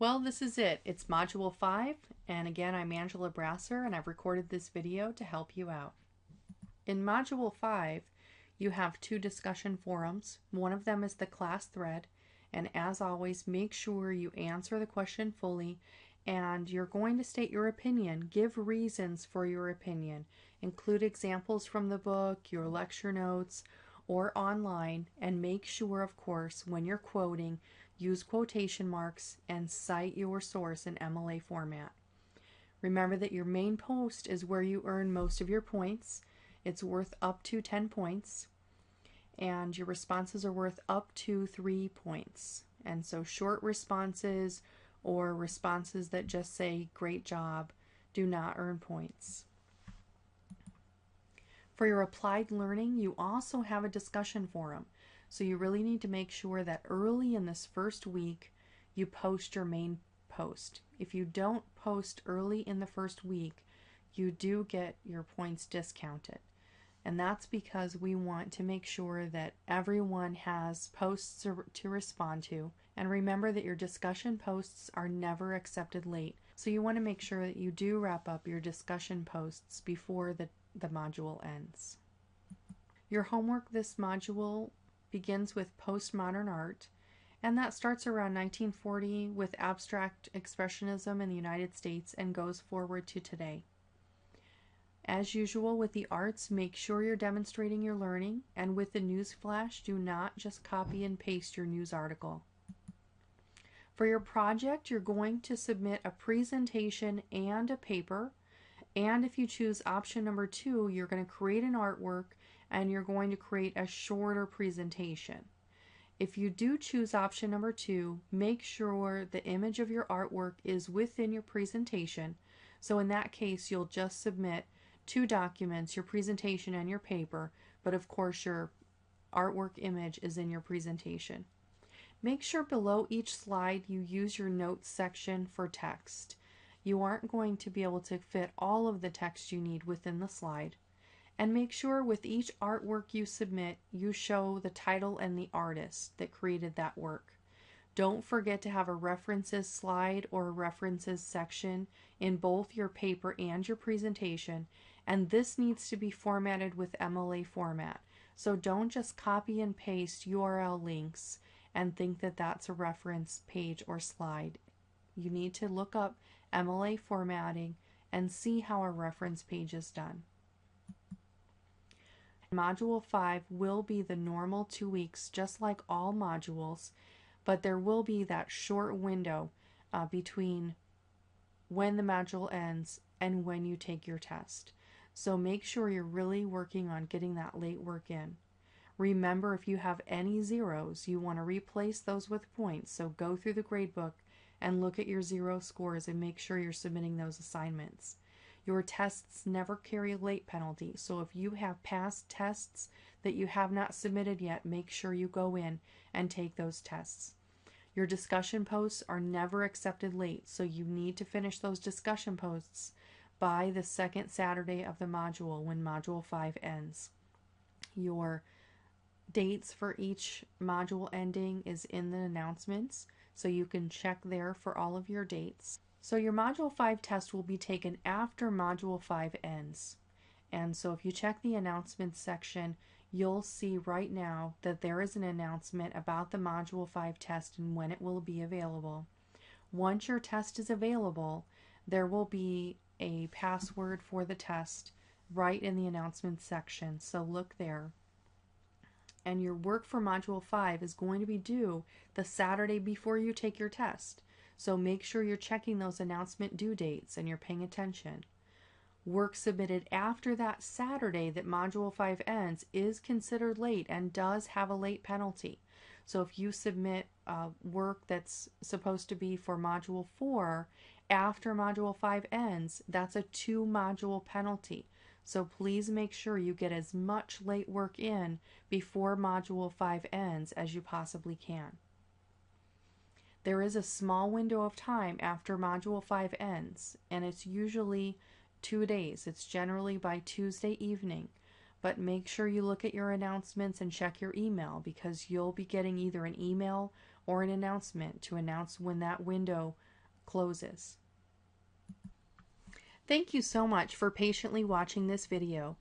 Well, this is it. It's Module 5, and again, I'm Angela Brasser, and I've recorded this video to help you out. In Module 5, you have two discussion forums. One of them is the class thread, and as always, make sure you answer the question fully, and you're going to state your opinion. Give reasons for your opinion. Include examples from the book, your lecture notes, or online, and make sure, of course, when you're quoting, use quotation marks and cite your source in MLA format. Remember that your main post is where you earn most of your points. It's worth up to 10 points, and your responses are worth up to 3 points. And so short responses or responses that just say great job do not earn points. For your applied learning, you also have a discussion forum. So you really need to make sure that early in this first week, you post your main post. If you don't post early in the first week, you do get your points discounted. And that's because we want to make sure that everyone has posts to respond to. And remember that your discussion posts are never accepted late. So you want to make sure that you do wrap up your discussion posts before the module ends. Your homework this module begins with postmodern art, and that starts around 1940 with abstract expressionism in the United States and goes forward to today. As usual with the arts, make sure you're demonstrating your learning, and with the news flash, do not just copy and paste your news article. For your project, you're going to submit a presentation and a paper, and if you choose option number 2, you're going to create an artwork and you're going to create a shorter presentation. If you do choose option number 2, make sure the image of your artwork is within your presentation. So in that case, you'll just submit 2 documents, your presentation and your paper, but of course your artwork image is in your presentation. Make sure below each slide you use your notes section for text. You aren't going to be able to fit all of the text you need within the slide. And make sure with each artwork you submit, you show the title and the artist that created that work. Don't forget to have a references slide or a references section in both your paper and your presentation, and this needs to be formatted with MLA format. So don't just copy and paste URL links and think that that's a reference page or slide. You need to look up MLA formatting and see how a reference page is done. Module 5 will be the normal 2 weeks, just like all modules, but there will be that short window between when the module ends and when you take your test. So make sure you're really working on getting that late work in. Remember, if you have any zeros, you want to replace those with points. So go through the gradebook and look at your 0 scores and make sure you're submitting those assignments. Your tests never carry a late penalty, so if you have past tests that you have not submitted yet, make sure you go in and take those tests. Your discussion posts are never accepted late, so you need to finish those discussion posts by the second Saturday of the module when Module 5 ends. Your dates for each module ending is in the announcements, so you can check there for all of your dates. So your Module 5 test will be taken after Module 5 ends. And so if you check the announcements section, you'll see right now that there is an announcement about the Module 5 test and when it will be available. Once your test is available, there will be a password for the test right in the announcements section, so look there. And your work for Module 5 is going to be due the Saturday before you take your test. So make sure you're checking those announcement due dates and you're paying attention. Work submitted after that Saturday that Module 5 ends is considered late and does have a late penalty. So if you submit work that's supposed to be for Module 4 after Module 5 ends, that's a 2-module penalty. So please make sure you get as much late work in before Module 5 ends as you possibly can. There is a small window of time after Module 5 ends, and it's usually 2 days. It's generally by Tuesday evening. But make sure you look at your announcements and check your email, because you'll be getting either an email or an announcement to announce when that window closes. Thank you so much for patiently watching this video.